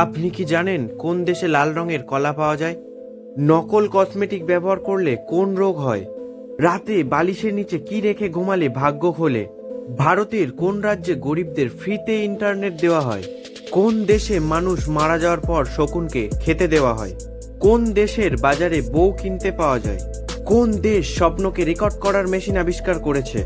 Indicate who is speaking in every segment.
Speaker 1: আপনি কি জানেন কোন দেশে লাল রঙের কলা পাওয়া যায়? নকল কসমেটিক ব্যবহার করলে কোন রোগ হয়? রাতে বালিশের নিচে কি রেখে ঘুমালে ভাগ্য খোলে? ভারতের কোন রাজ্যে গরিবদের ফ্রিতে ইন্টারনেট দেওয়া হয়? কোন দেশে মানুষ মারা যাওয়ার পর শকুনকে খেতে দেওয়া হয়? কোন দেশের বাজারে বউ কিনতে পাওয়া যায়? কোন দেশ স্বপ্নকে রেকর্ড করার মেশিন আবিষ্কার করেছে?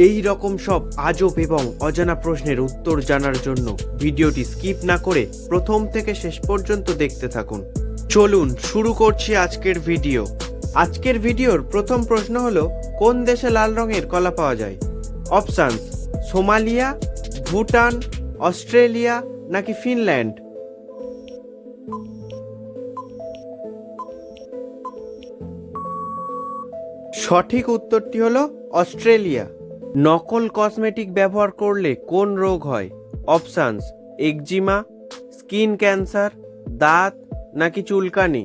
Speaker 1: এই রকম সব আজব এবং অজানা প্রশ্নের উত্তর জানার জন্য ভিডিওটি স্কিপ না করে প্রথম থেকে শেষ পর্যন্ত দেখতে থাকুন। চলুন শুরু করছি আজকের ভিডিও। আজকের ভিডিওর প্রথম প্রশ্ন হলো, কোন দেশে লাল রঙের কলা পাওয়া যায়? অপশানস: সোমালিয়া, ভুটান, অস্ট্রেলিয়া নাকি ফিনল্যান্ড? সঠিক উত্তরটি হলো অস্ট্রেলিয়া। নকল কসমেটিক ব্যবহার করলে কোন রোগ হয়? অপশানস: একজিমা, স্কিন ক্যান্সার, দাঁত নাকি চুলকানি?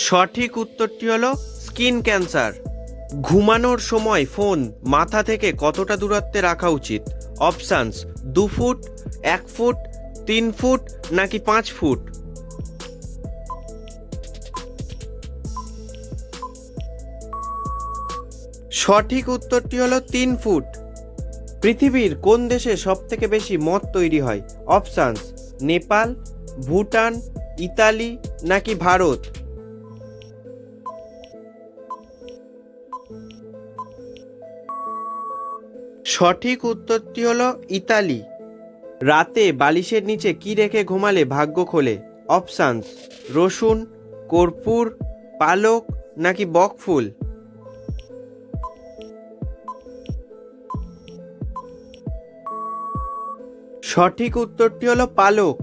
Speaker 1: সঠিক উত্তরটি হলো স্কিন ক্যান্সার। ঘুমানোর সময় ফোন মাথা থেকে কতটা দূরত্বে রাখা উচিত? অপশানস: 2 ফুট, 1 ফুট, 3 ফুট নাকি 5 ফুট? সঠিক উত্তরটি হলো 3 ফুট। পৃথিবীর কোন দেশে সব থেকে বেশি মদ তৈরি হয়? অপশানস: নেপাল, ভুটান, ইতালি নাকি ভারত? সঠিক উত্তরটি হলো ইতালি। রাতে বালিশের নিচে কি রেখে ঘুমালে ভাগ্য খোলে? অপশানস: রসুন, কর্পূর, পালক নাকি বকফুল? সঠিক উত্তরটি হলো পালক।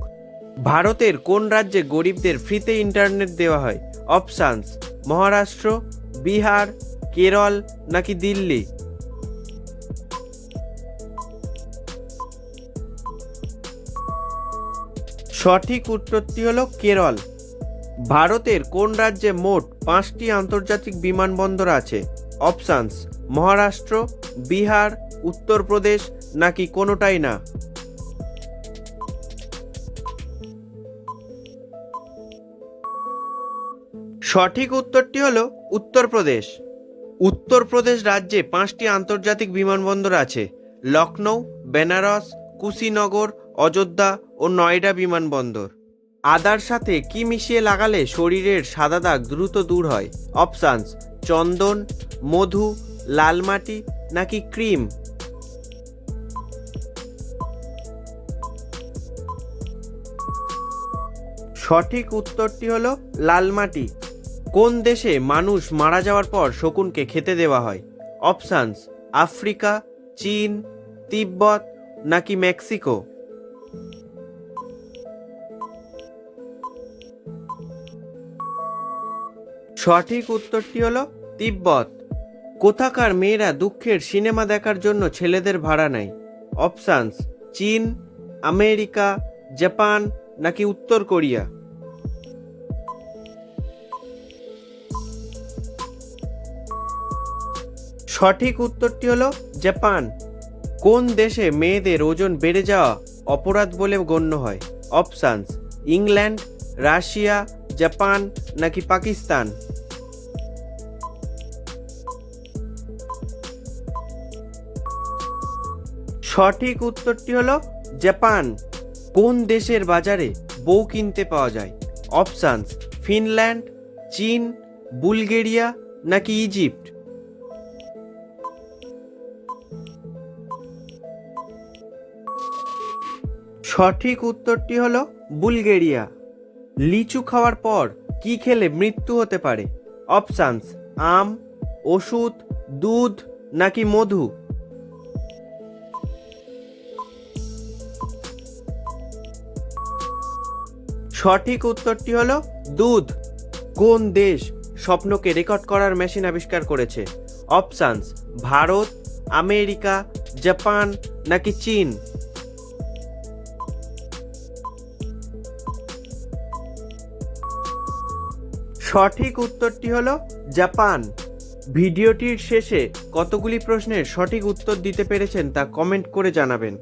Speaker 1: ভারতের কোন রাজ্যে গরিবদের ফ্রিতে ইন্টারনেট দেওয়া হয়? অপশানস: মহারাষ্ট্র, বিহার, কেরল নাকি দিল্লি? সঠিক উত্তরটি হলো কেরল। ভারতের কোন রাজ্যে মোট 5টি আন্তর্জাতিক বিমানবন্দর আছে? অপশানস: মহারাষ্ট্র, বিহার, উত্তরপ্রদেশ নাকি কোনোটাই না? সঠিক উত্তরটি হলো উত্তরপ্রদেশ। উত্তরপ্রদেশ রাজ্যে 5টি আন্তর্জাতিক বিমানবন্দর আছে: লখনৌ, বেনারস, কুশিনগর, অযোধ্যা ও নয়ডা বিমানবন্দর। আদার সাথে কি মিশিয়ে লাগালে শরীরের সাদা দাগ দ্রুত দূর হয়? অপশানস: চন্দন, মধু, লাল মাটি নাকি ক্রিম? সঠিক উত্তরটি হলো লাল মাটি। কোন দেশে মানুষ মারা যাওয়ার পর শকুনকে খেতে দেওয়া হয়? অপশানস: আফ্রিকা, চীন, তিব্বত নাকি মেক্সিকো? সঠিক উত্তরটি হলো তিব্বত। কোথাকার মেয়েরা দুঃখের সিনেমা দেখার জন্য ছেলেদের ভাড়া নেয়? অপশানস: চীন, আমেরিকা, জাপান নাকি উত্তর কোরিয়া? সঠিক উত্তরটি হলো জাপান। কোন দেশে মেয়েদের ওজন বেড়ে যাওয়া অপরাধ বলে গণ্য হয়? অপশানস: ইংল্যান্ড, রাশিয়া, জাপান নাকি পাকিস্তান? সঠিক উত্তরটি হলো জাপান। কোন দেশের বাজারে বউ কিনতে পাওয়া যায়? অপশানস: ফিনল্যান্ড, চীন, বুলগেরিয়া নাকি ইজিপ্ট? সঠিক উত্তরটি হলো বুলগেরিয়া। লিচু খাওয়ার পর কি খেলে মৃত্যু হতে পারে? অপশানস: আম, ওষুধ, দুধ নাকি মধু? সঠিক উত্তরটি হলো দুধ। কোন দেশ স্বপ্নকে রেকর্ড করার মেশিন আবিষ্কার করেছে? অপশানস: ভারত, আমেরিকা, জাপান নাকি চীন? সঠিক উত্তরটি হলো জাপান। ভিডিওটির শেষে কতগুলি প্রশ্নের সঠিক উত্তর দিতে পেরেছেন তা কমেন্ট করে জানাবেন।